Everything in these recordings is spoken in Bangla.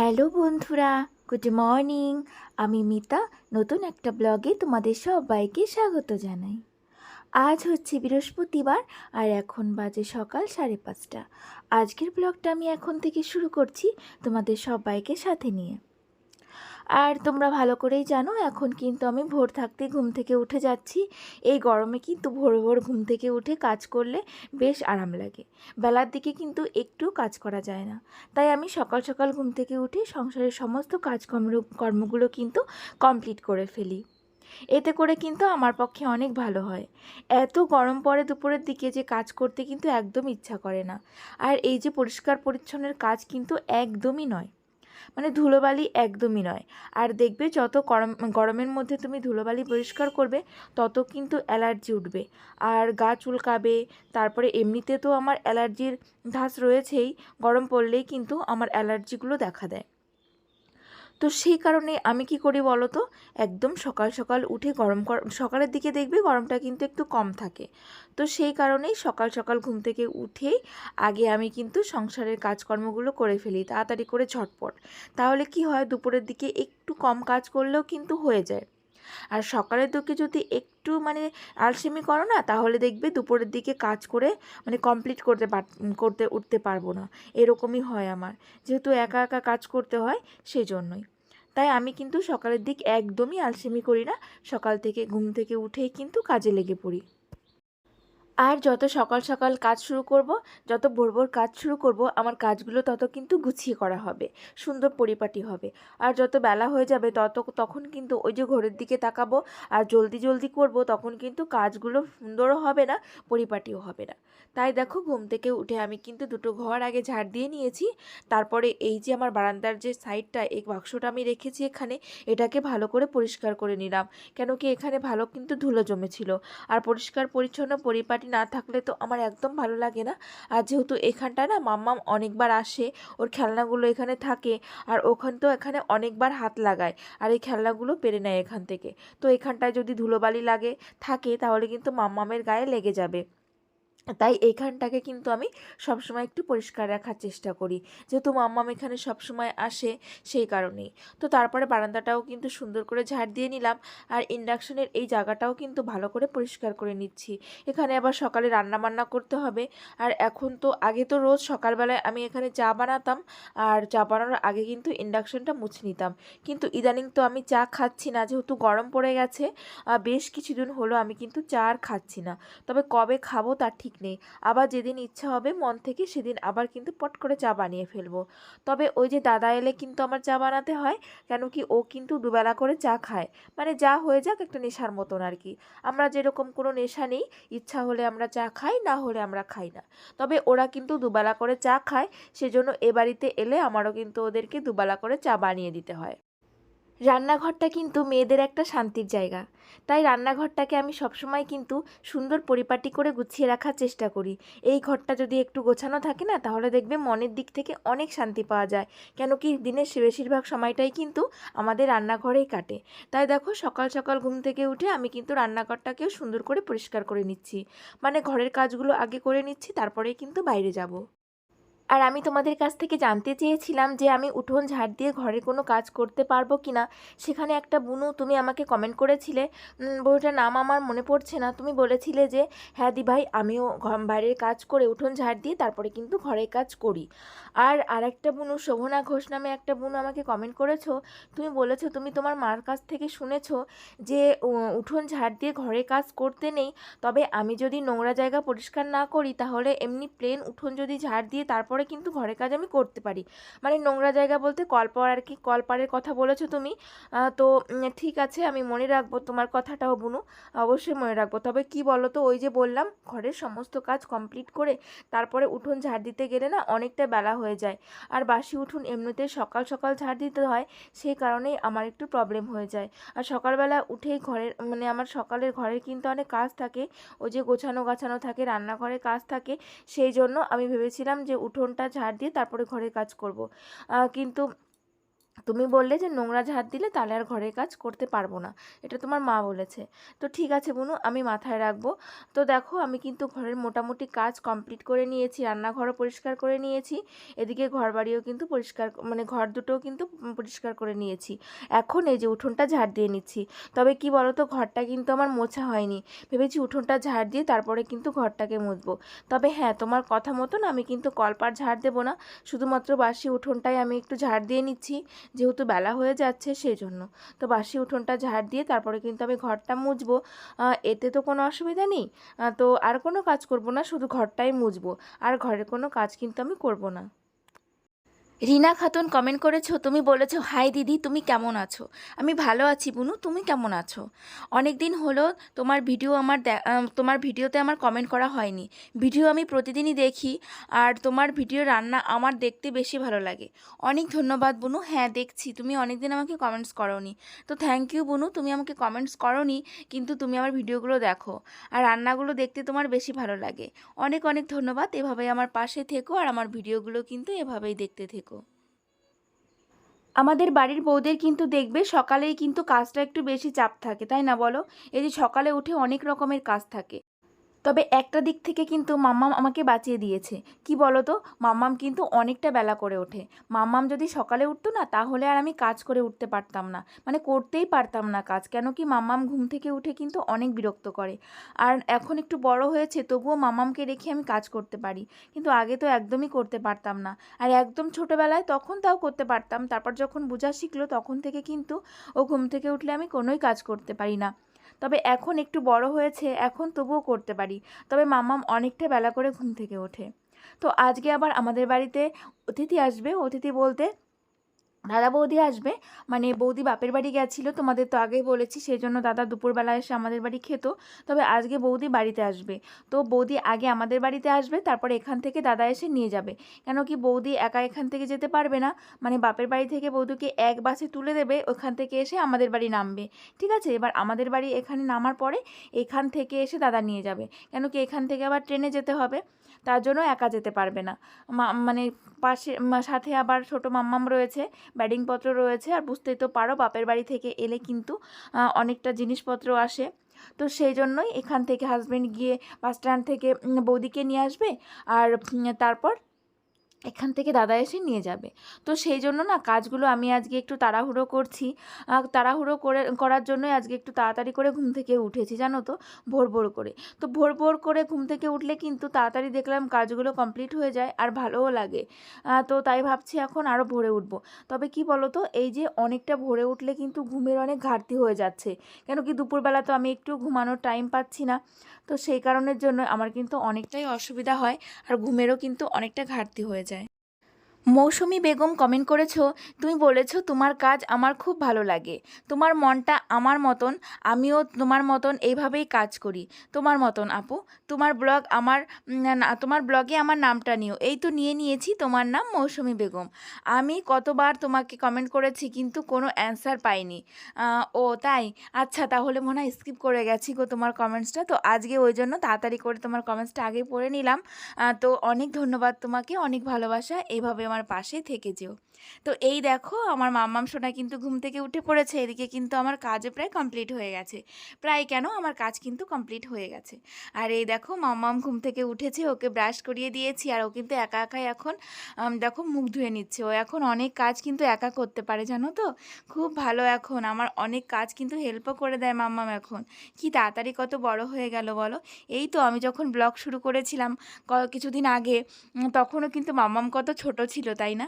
হ্যালো বন্ধুরা, গুড মর্নিং। আমি মিতা নতুন একটা ব্লগে তোমাদের সবাইকে স্বাগত জানাই। আজ হচ্ছে বৃহস্পতিবার আর এখন বাজে সকাল 5:30। আজকের ব্লগটা আমি এখন থেকে শুরু করছি তোমাদের সবাইকে সাথে নিয়ে। আর তোমরা ভালো করেই জানো এখন কিন্তু আমি ভোর থাকতে ঘুম থেকে উঠে যাচ্ছি। এই গরমে কিন্তু ভোর ভোর ঘুম থেকে উঠে কাজ করলে বেশ আরাম লাগে। বেলার দিকে কিন্তু একটু কাজ করা যায় না, তাই আমি সকাল সকাল ঘুম থেকে উঠে সংসারের সমস্ত কর্মগুলো কিন্তু কমপ্লিট করে ফেলি। এতে করে কিন্তু আমার পক্ষে অনেক ভালো হয়। এত গরম পড়ে দুপুরের দিকে যে কাজ করতে কিন্তু একদম ইচ্ছা করে না। আর এই যে পরিষ্কার পরিচ্ছন্নের কাজ কিন্তু একদমই নয়, মানে ধুলোবালি একদমই নয়। আর দেখবে যত গরমের মধ্যে তুমি ধুলোবালি পরিষ্কার করবে তত কিন্তু অ্যালার্জি উঠবে আর গা চুলকাবে। তারপরে এমনিতে তো আমার অ্যালার্জির ধাঁচ রয়েছেই, গরম পড়লেই কিন্তু আমার অ্যালার্জিগুলো দেখা দেয়। তো সেই কারণে আমি কি করি বলো তো, একদম সকাল সকাল উঠে সকালের দিকে দেখবে গরমটা কিন্তু একটু কম থাকে। তো সেই কারণেই সকাল সকাল ঘুম থেকে উঠেই আগে আমি কিন্তু সংসারের কাজকর্মগুলো করে ফেলি তাড়াতাড়ি করে ঝটপট। তাহলে কি হয়, দুপুরের দিকে একটু কম কাজ করলেও কিন্তু হয়ে যায়। আর সকালের দিকে যদি একটু আলসেমি করো না, তাহলে দেখবে দুপুরের দিকে কাজ করে কমপ্লিট করতে উঠতে পারবো না। এরকমই হয় আমার, যেহেতু একা একা কাজ করতে হয় সেই জন্যই। তাই আমি কিন্তু সকালের দিক একদমই আলসেমি করি না, সকাল থেকে ঘুম থেকে উঠেই কিন্তু কাজে লেগে পড়ি। আর যত সকাল সকাল কাজ শুরু করব, যত ভোর ভোর কাজ শুরু করব, আমার কাজগুলো তত কিন্তু গুছিয়ে করা হবে, সুন্দর পরিপাটি হবে। আর যত বেলা হয়ে যাবে তখন কিন্তু ওই যে ঘরের দিকে তাকাবো আর জলদি জলদি করব, তখন কিন্তু কাজগুলো সুন্দরও হবে না, পরিপাটিও হবে না। তাই দেখো ঘুম থেকে উঠে আমি কিন্তু দুটো ঘর আগে ঝাড় দিয়ে নিয়েছি। তারপরে এই যে আমার বারান্দার যে সাইডটা, এই বাক্সটা আমি রেখেছি এখানে, এটাকে ভালো করে পরিষ্কার করে নিলাম। কেন কি এখানে ভালো কিন্তু ধুলো জমেছিল। আর পরিষ্কার পরিচ্ছন্ন পরিপাটি না থাকলে তো আমার একদম ভালো লাগে না। আর যেহেতু এখানটা না মাম্মাম অনেকবার আসে, ওর খেলনাগুলো এখানে থাকে, আর ওখান তো এখানে অনেকবার হাত লাগায় আর এই খেলনাগুলো পেরে নেয় এখান থেকে। তো এখানটায় যদি ধুলোবালি থাকে তাহলে কিন্তু মাম্মামের গায়ে লেগে যাবে। তাই এইখানটাকে কিন্তু আমি সবসময় একটু পরিষ্কার রাখার চেষ্টা করি, যেহেতু মাম্মাম এখানে সবসময় আসে সেই কারণেই। তো তারপরে বারান্দাটাও কিন্তু সুন্দর করে ঝাড় দিয়ে নিলাম। আর ইন্ডাকশনের এই জায়গাটাও কিন্তু ভালো করে পরিষ্কার করে নিচ্ছি। এখানে আবার সকালে রান্না বান্না করতে হবে। আর এখন তো আগে তো রোজ সকালবেলায় আমি এখানে চা বানাতাম, আর চা বানানোর আগে কিন্তু ইন্ডাকশনটা মুছে নিতাম। কিন্তু ইদানিং তো আমি চা খাচ্ছি না, যেহেতু গরম পড়ে গেছে। বেশ কিছুদিন হলো আমি কিন্তু চা আর খাচ্ছি না। তবে কবে খাবো তার ঠিক নেই। আবার যেদিন ইচ্ছা হবে মন থেকে সেদিন আবার কিন্তু পট করে চা বানিয়ে ফেলবো। তবে ওই যে দাদা এলে কিন্তু আমার চা বানাতে হয়, কেন কি ও কিন্তু দুবেলা করে চা খায়। যা হয়ে যাক একটা নেশার মতন আর কি। আমরা যেরকম কোনো নেশা নেই, ইচ্ছা হলে আমরা চা খাই, না হলে আমরা খাই না। তবে ওরা কিন্তু দুবেলা করে চা খায়, সেজন্য এ বাড়িতে এলে আমারও কিন্তু ওদেরকে দুবেলা করে চা বানিয়ে দিতে হয়। রান্নাঘরটা কিন্তু মেয়েদের একটা শান্তির জায়গা, তাই রান্নাঘরটাকে আমি সবসময় কিন্তু সুন্দর পরিপাটি করে গুছিয়ে রাখার চেষ্টা করি। এই ঘরটা যদি একটু গোছানো থাকে না, তাহলে দেখবে মনের দিক থেকে অনেক শান্তি পাওয়া যায়। কেন কি দিনের বেশিরভাগ সময়টাই কিন্তু আমাদের রান্নাঘরেই কাটে। তাই দেখো সকাল সকাল ঘুম থেকে উঠে আমি কিন্তু রান্নাঘরটাকেও সুন্দর করে পরিষ্কার করে নিচ্ছি। ঘরের কাজগুলো আগে করে নিচ্ছি, তারপরেই কিন্তু বাইরে যাব। আর আমি তোমাদের কাছ থেকে জানতে চেয়েছিলাম যে আমি উঠোন ঝাড় দিয়ে ঘরের কোনো কাজ করতে পারবো কি না। সেখানে একটা বুনু তুমি আমাকে কমেন্ট করেছিলে, বুনুটার নাম আমার মনে পড়ছে না। তুমি বলেছিলে যে হ্যাঁ দি ভাই, আমিও বাইরের কাজ করে উঠোন ঝাড় দিয়ে তারপরে কিন্তু ঘরের কাজ করি। আর আরেকটা বুনু, শোভনা ঘোষ নামে একটা বুনু আমাকে কমেন্ট করেছো। তুমি বলেছো তুমি তোমার মার কাছ থেকে শুনেছো যে উঠোন ঝাড় দিয়ে ঘরের কাজ করতে নেই। তবে আমি যদি নোংরা জায়গা পরিষ্কার না করি, তাহলে এমনি প্লেন উঠোন যদি ঝাড় দিয়ে তারপরে কিন্তু ঘরের কাজ আমি করতে পারি। নোংরা জায়গা বলতে কলপাড় আর কি, কলপাড়ের কথা বলেছো তুমি। তো ঠিক আছে, আমি মনে রাখবো তোমার কথাটাও বুনু, অবশ্যই মনে রাখবো। তবে কি বলো তো, ওই যে বললাম ঘরের সমস্ত কাজ কমপ্লিট করে তারপরে উঠোন ঝাড় দিতে গেলে না অনেকটা বেলা হয়ে যায়। আর বাসি উঠোন এমনিতে সকাল সকাল ঝাড় দিতে হয়, সেই কারণেই আমার একটু প্রবলেম হয়ে যায়। আর সকালবেলা উঠেই ঘরের আমার সকালের ঘরের কিন্তু অনেক কাজ থাকে, ওই যে গোছানো গাছানো থাকে, রান্নাঘরের কাজ থাকে। সেই জন্য আমি ভেবেছিলাম যে উঠোনটা ঝাড় দিয়ে তারপরে ঘরের কাজ করব। কিন্তু তুমি বললে যে নোংরা ঝাড় দিলে তাহলে আর ঘরের কাজ করতে পারবো না, এটা তোমার মা বলেছে। তো ঠিক আছে বুনু, আমি মাথায় রাখবো। তো দেখো আমি কিন্তু ঘরের মোটামুটি কাজ কমপ্লিট করে নিয়েছি, রান্নাঘরও পরিষ্কার করে নিয়েছি, এদিকে ঘরবাড়িও কিন্তু পরিষ্কার, মানে ঘর দুটোও কিন্তু পরিষ্কার করে নিয়েছি। এখন এই যে উঠোনটা ঝাড় দিয়ে নিচ্ছি। তবে কি বলো তো, ঘরটা কিন্তু আমার মোছা হয়নি, ভেবেছি উঠোনটা ঝাড় দিয়ে তারপরে কিন্তু ঘরটাকে মুছবো। তবে হ্যাঁ, তোমার কথা মতন আমি কিন্তু কলপার ঝাড় দেবো না, শুধুমাত্র বাসি উঠোনটাই আমি একটু ঝাড় দিয়ে নিচ্ছি, যেহেতু বেলা হয়ে যাচ্ছে সেই জন্য। তো বাসি উঠোনটা ঝাড় দিয়ে তারপরে কিন্তু আমি ঘরটা মুছবো। এতে তো কোনো অসুবিধা নেই। তো আর কোনো কাজ করব না, শুধু ঘরটাই মুছবো, আর ঘরের কোনো কাজ কিন্তু আমি করব না। রিনা খাতুন কমেন্ট করেছো, তুমি বলেছো হাই দিদি, তুমি কেমন আছো? আমি ভালো আছি বুনু, তুমি কেমন আছো? অনেক দিন হলো তোমার ভিডিও তোমার ভিডিওতে আমার কমেন্ট করা হয়নি। ভিডিও আমি প্রতিদিনই দেখি, আর তোমার ভিডিও রান্না আমার দেখতে বেশি ভালো লাগে। অনেক ধন্যবাদ বুনু। হ্যাঁ দেখছি, তুমি অনেক দিন আমাকে কমেন্টস করোনি, তো থ্যাংক ইউ বুনু, তুমি আমাকে কমেন্টস করোনি কিন্তু তুমি আমার ভিডিওগুলো দেখো, আর রান্নাগুলো দেখতে তোমার বেশি ভালো লাগে। অনেক অনেক ধন্যবাদ, এভাবেই আমার পাশে থেকো, আর আমার ভিডিওগুলো কিন্তু এভাবেই দেখতে থেকো। আমাদের বাড়ির বউদের কিন্তু দেখবে সকালেই কিন্তু কাজটা একটু বেশি চাপ থাকে, তাই না বলো? এই যে সকালে উঠে অনেক রকমের কাজ থাকে। তবে একটা দিক থেকে কিন্তু মাম্মাম আমাকে বাঁচিয়ে দিয়েছে। কি বলো তো, মাম্মাম কিন্তু অনেকটা বেলা করে ওঠে। মাম্মাম যদি সকালে উঠতো না, তাহলে আর আমি কাজ করে উঠতে পারতাম না, মানে করতেই পারতাম না কাজ। কেন কি, মাম্মাম ঘুম থেকে উঠে কিন্তু অনেক বিরক্ত করে। আর এখন একটু বড় হয়েছে, তবুও মাম্মামকে রেখে আমি কাজ করতে পারি, কিন্তু আগে তো একদমই করতে পারতাম না। আর একদম ছোটোবেলায় তখন তাও করতে পারতাম, তারপর যখন বোঝা শিখলো তখন থেকে কিন্তু ও ঘুম থেকে উঠলে আমি কোনোই কাজ করতে পারি না। তবে এখন একটু বড় হয়েছে, এখন তবুও করতে পারি। তবে মাম্মাম অনেকটা বেলা করে ঘুম থেকে ওঠে। তো আজকে আবার আমাদের বাড়িতে অতিথি আসবে, অতিথি বলতে দাদা বৌদি আসবে। মানে বৌদি বাপের বাড়ি গেছিলো, তোমাদের তো আগেই বলেছি, সেই জন্য দাদা দুপুরবেলা এসে আমাদের বাড়ি খেত। তবে আজকে বৌদি বাড়িতে আসবে। তো বৌদি আগে আমাদের বাড়িতে আসবে, তারপরে এখান থেকে দাদা এসে নিয়ে যাবে। কেন কি, বৌদি একা এখান থেকে যেতে পারবে না, মানে বাপের বাড়ি থেকে বৌদিকে এক বাসে তুলে দেবে, ওখান থেকে এসে আমাদের বাড়ি নামবে। ঠিক আছে, এবার আমাদের বাড়ি এখানে নামার পরে এখান থেকে এসে দাদা নিয়ে যাবে। কেন কি, এখান থেকে আবার ট্রেনে যেতে হবে, তার জন্য একা যেতে পারবে না। মানে পাশে সাথে আবার ছোটো মাম্মাম রয়েছে, ব্যাডিংপত্র রয়েছে, আর বুঝতেই তো পারো বাপের বাড়ি থেকে এলে কিন্তু অনেকটা জিনিসপত্র আসে। তো সেই জন্যই এখান থেকে হাজব্যান্ড গিয়ে বাস স্ট্যান্ড থেকে বৌদিকে নিয়ে আসবে, আর তারপর এখান থেকে দাদা এসে নিয়ে যাবে। তো সেই জন্য না কাজগুলো আমি আজকে একটু তাড়াহুড়ো করছি। তাড়াহুড়ো করার জন্যই আজকে একটু তাড়াতাড়ি করে ঘুম থেকে উঠেছি, জানো তো, ভোর ভোর করে। তো ভোর ভোর করে ঘুম থেকে উঠলে কিন্তু তাড়াতাড়ি দেখলাম কাজগুলো কমপ্লিট হয়ে যায়, আর ভালোও লাগে। তো তাই ভাবছি এখন আরও ভোরে উঠবো। তবে কি বলো তো, এই যে অনেকটা ভোরে উঠলে কিন্তু ঘুমের অনেক ঘাটতি হয়ে যাচ্ছে। কেন কি, দুপুরবেলা তো আমি একটু ঘুমানোর টাইম পাচ্ছি না। তো সেই কারণের জন্য আমার কিন্তু অনেকটাই অসুবিধা হয়, আর ঘুমেরও কিন্তু অনেকটা ঘাটতি হয়ে যায়। মৌসুমী বেগম কমেন্ট করেছো, তুমি বলেছো তোমার কাজ আমার খুব ভালো লাগে, তোমার মনটা আমার মতন, আমিও তোমার মতন এইভাবেই কাজ করি, তোমার মতন আপু। তোমার ব্লগ আমার তোমার ব্লগে আমার নামটা নিও। এই তো নিয়ে নিয়েছি, তোমার নাম মৌসুমী বেগম। আমি কতবার তোমাকে কমেন্ট করেছি কিন্তু কোনো অ্যান্সার পাইনি। ও তাই, আচ্ছা, তাহলে মনে হয় স্কিপ করে গেছি গো তোমার কমেন্টসটা। তো আজকে ওই জন্য তাড়াতাড়ি করে তোমার কমেন্টসটা আগে পড়ে নিলাম। তো অনেক ধন্যবাদ তোমাকে, অনেক ভালোবাসা, এইভাবে আমার পাশে থেকে যেও। তো এই দেখো আমার মাম্মাম সোনা কিন্তু ঘুম থেকে উঠে পড়েছে, এদিকে কিন্তু আমার কাজও প্রায় কমপ্লিট হয়ে গেছে। প্রায় কেন, আমার কাজ কিন্তু কমপ্লিট হয়ে গেছে। আর এই দেখো মাম্মাম ঘুম থেকে উঠেছে, ওকে ব্রাশ করিয়ে দিয়েছি, আর ও কিন্তু একা একাই এখন দেখো মুখ ধুয়ে নিচ্ছে। ও এখন অনেক কাজ কিন্তু একা করতে পারে, জানো তো, খুব ভালো। এখন আমার অনেক কাজ কিন্তু হেল্পও করে দেয় মাম্মাম। এখন কি তাড়াতাড়ি কত বড় হয়ে গেল বলো। এই তো আমি যখন ব্লগ শুরু করেছিলাম কিছুদিন আগে, তখনও কিন্তু মাম্মাম কত ছোট ছিল, তাই না?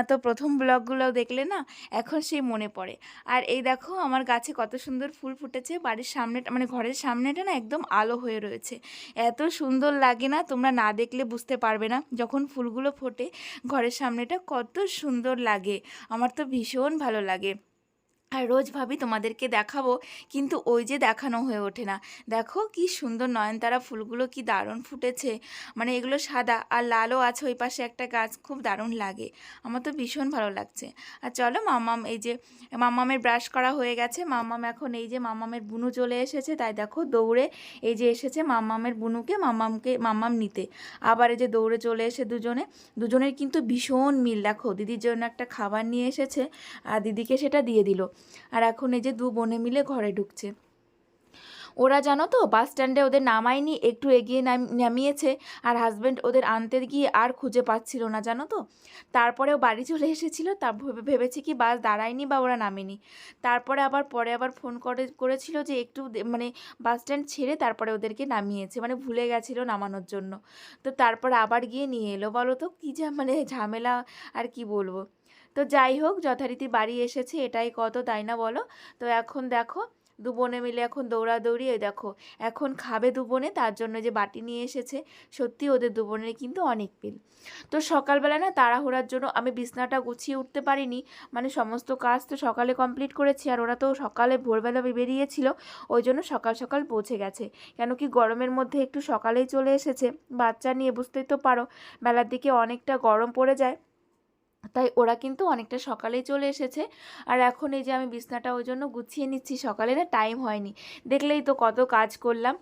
তো প্রথম ব্লগগুলো দেখলে না এখন সেই মনে পড়ে। আর এই দেখো আমার গাছে কত সুন্দর ফুল ফুটেছে, বাড়ির সামনেটা মানে ঘরের সামনেটা না একদম আলো হয়ে রয়েছে। এত সুন্দর লাগে না, তোমরা না দেখলে বুঝতে পারবে না, যখন ফুলগুলো ফোটে ঘরের সামনেটা কত সুন্দর লাগে, আমার তো ভীষণ ভালো লাগে। আর রোজ ভাবি তোমাদেরকে দেখাবো, কিন্তু ওই যে দেখানো হয়ে ওঠে না। দেখো কি সুন্দর নয়নতারা ফুলগুলো, কি দারুণ ফুটেছে। মানে এগুলো সাদা আর লালও আছে, ওই পাশে একটা গাছ, খুব দারুণ লাগে। আমার তো ভীষণ ভালো লাগছে। আর চলো মাম্মাম, এই যে মাম্মামের ব্রাশ করা হয়ে গেছে। মাম্মাম এখন এই যে মাম্মামের বুনু চলে এসেছে, তাই দেখো দৌড়ে এই যে এসেছে মাম্মামের বুনুকে মাম্মাম নিতে। আবার এই যে দৌড়ে চলে এসে দুজনের কিন্তু ভীষণ মিল। দেখো দিদির জন্য একটা খাবার নিয়ে এসেছে আর দিদিকে সেটা দিয়ে দিল। আর এখন এই যে দু বোনে মিলে ঘরে ঢুকছে। ওরা জানো তো বাস স্ট্যান্ডে ওদের নামায়নি, একটু এগিয়ে নামিয়েছে। আর হাজব্যান্ড ওদের আনতে গিয়ে আর খুঁজে পাচ্ছিল না, জানো তো। তারপরেও বাড়ি চলে এসেছিলো, তা ভেবেছে কি বাস দাঁড়ায়নি বা ওরা নামেনি। তারপরে আবার ফোন করেছিল যে একটু মানে বাস স্ট্যান্ড ছেড়ে তারপরে ওদেরকে নামিয়েছে, মানে ভুলে গেছিলো নামানোর জন্য। তো তারপরে আবার গিয়ে নিয়ে এলো। বলো তো কী যা মানে ঝামেলা, আর কি বলবো। তো যাই হোক, যথারীতি বাড়ি এসেছে, এটাই কত, তাই না বলো। তো এখন দেখো দু বোনে মিলে এখন দৌড়াদৌড়ি। এই দেখো এখন খাবে দু বোনে, তার জন্য যে বাটি নিয়ে এসেছে। সত্যি ওদের দু বোনের কিন্তু অনেক মিল। তো সকালবেলা না তাড়াহুড়ার জন্য আমি বিছনাটা গুছিয়ে উঠতে পারিনি। মানে সমস্ত কাজ তো সকালে কমপ্লিট করেছি, আর ওরা তো সকালে ভোরবেলা বেরিয়েছিল, ওই জন্য সকাল সকাল পৌঁছে গেছে। কেন কি গরমের মধ্যে একটু সকালেই চলে এসেছে। বাচ্চা নিয়ে বুঝতেই তো পারো, বেলার দিকে অনেকটা গরম পড়ে যায়, তাই ওরা কিন্তু অনেকটা সকালেই চলে এসেছে। আর এখন এই যে আমি বিছনাটা ওই জন্য গুছিয়ে নিচ্ছি, সকালে না টাইম হয়নি, দেখলেই তো কত কাজ করলাম।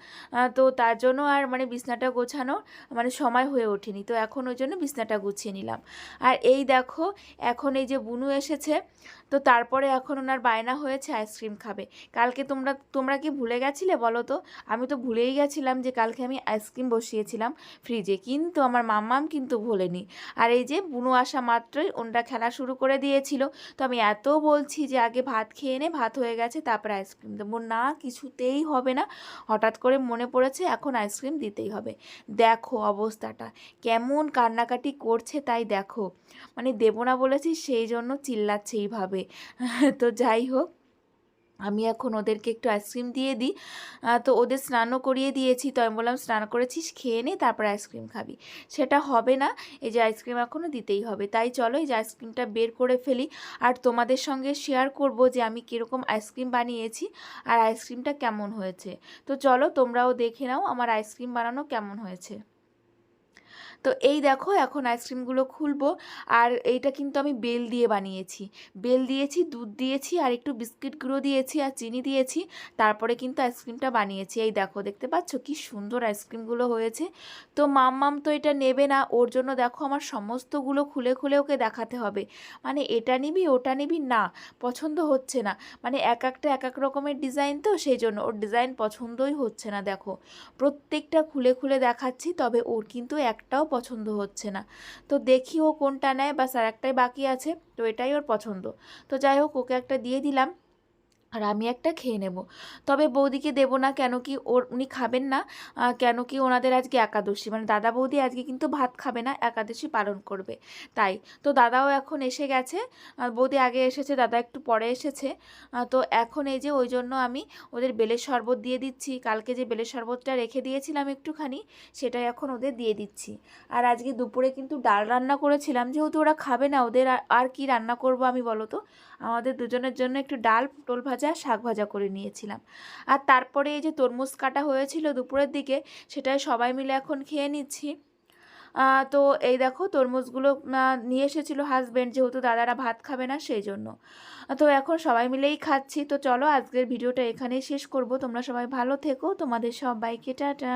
তো তার জন্য আর মানে বিছনাটা গোছানো মানে সময় হয়ে ওঠেনি। তো এখন ওই জন্য বিছনাটা গুছিয়ে নিলাম। আর এই দেখো এখন এই যে বুনু এসেছে, তো তারপরে এখন ওনার বায়না হয়েছে আইসক্রিম খাবে। কালকে তোমরা কি ভুলে গেছিলে বলো তো। আমি তো ভুলেই গেছিলাম যে কালকে আমি আইসক্রিম বসিয়েছিলাম ফ্রিজে, কিন্তু আমার মাম্মাম কিন্তু ভোলেনি। আর এই যে বুনু আসা মাত্রই ওনরা খেলা শুরু করে দিয়েছিল। তো আমি এত বলছি যে আগে ভাত খেয়ে নে, ভাত হয়ে গেছে তারপরে আইসক্রিম দেবো, না কিছুতেই হবে না। হঠাৎ করে মনে পড়েছে এখন আইসক্রিম দিতেই হবে। দেখো অবস্থাটা কেমন কান্নাকাটি করছে, তাই দেখো মানে দেবো না বলেছি সেই জন্য চিল্লাচ্ছে এইভাবে। তো যাই হোক, আমি এখন ওদেরকে একটু আইসক্রিম দিয়ে দিই। তো ওদের স্নানও করিয়ে দিয়েছি, তো আমি বললাম স্নান করেছিস খেয়ে নে তারপর আইসক্রিম খাবি। সেটা হবে না, এই যে আইসক্রিম এখনও দিতেই হবে। তাই চলো এই যে আইসক্রিমটা বের করে ফেলি, আর তোমাদের সঙ্গে শেয়ার করব যে আমি কীরকম আইসক্রিম বানিয়েছি আর আইসক্রিমটা কেমন হয়েছে। তো চলো তোমরাও দেখে নাও আমার আইসক্রিম বানানো কেমন হয়েছে। তো এই দেখো এখন আইসক্রিমগুলো খুলবো। আর এইটা কিন্তু আমি বেল দিয়ে বানিয়েছি, বেল দিয়েছি, দুধ দিয়েছি, আর একটু বিস্কিট গুঁড়ো দিয়েছি, আর চিনি দিয়েছি, তারপরে কিন্তু আইসক্রিমটা বানিয়েছি। এই দেখো দেখতে পাচ্ছ কি সুন্দর আইসক্রিমগুলো হয়েছে। তো মাম্মাম তো এটা নেবে না, ওর জন্য দেখো আমার সমস্তগুলো খুলে খুলে ওকে দেখাতে হবে। মানে এটা নিবি ওটা নিবি, না পছন্দ হচ্ছে না। মানে এক এক রকমের ডিজাইন, তো সেই জন্য ওর ডিজাইন পছন্দই হচ্ছে না। দেখো প্রত্যেকটা খুলে খুলে দেখাচ্ছি, তবে ওর কিন্তু একটাও পছন্দ হচ্ছে না। তো দেখি ও কোনটা নেয়, বাস আর একটাই বাকি আছে, তো এটাই ওর পছন্দ। তো যাই হোক ওকে একটা দিয়ে দিলাম, আর আমি একটা খেয়ে নেব। তবে বৌদিকে দেবো না, কেন কি উনি খাবেন না। কেন কি ওনাদের আজকে একাদশী, মানে দাদা বৌদি আজকে কিন্তু ভাত খাবে না, একাদশী পালন করবে। তাই তো দাদাও এখন এসে গেছে, বৌদি আগে এসেছে, দাদা একটু পরে এসেছে। তো এখন এই যে ওই জন্য আমি ওদের বেলের শরবত দিয়ে দিচ্ছি। কালকে যে বেলের শরবতটা রেখে দিয়েছিলাম একটুখানি, সেটাই এখন ওদের দিয়ে দিচ্ছি। আর আজকে দুপুরে কিন্তু ডাল রান্না করেছিলাম, যেহেতু ওরা খাবে না, ওদের আর কি রান্না করব আমি বলো তো। আমাদের দুজনের জন্য একটু ডাল, পটল ভাজা, শাক ভাজা করে নিয়েছিলাম। আর তারপরে এই যে তরমুজ কাটা হয়েছিল দুপুরের দিকে, সেটাই সবাই মিলে এখন খেয়ে নিচ্ছি। তো এই দেখো তরমুজগুলো নিয়ে এসেছিলো হাজব্যান্ড, যেহেতু দাদারা ভাত খাবে না সেই জন্য। তো এখন সবাই মিলেই খাচ্ছি। তো চলো আজকের ভিডিওটা এখানেই শেষ করব। তোমরা সবাই ভালো থেকো, তোমাদের সবাইকে টাটা।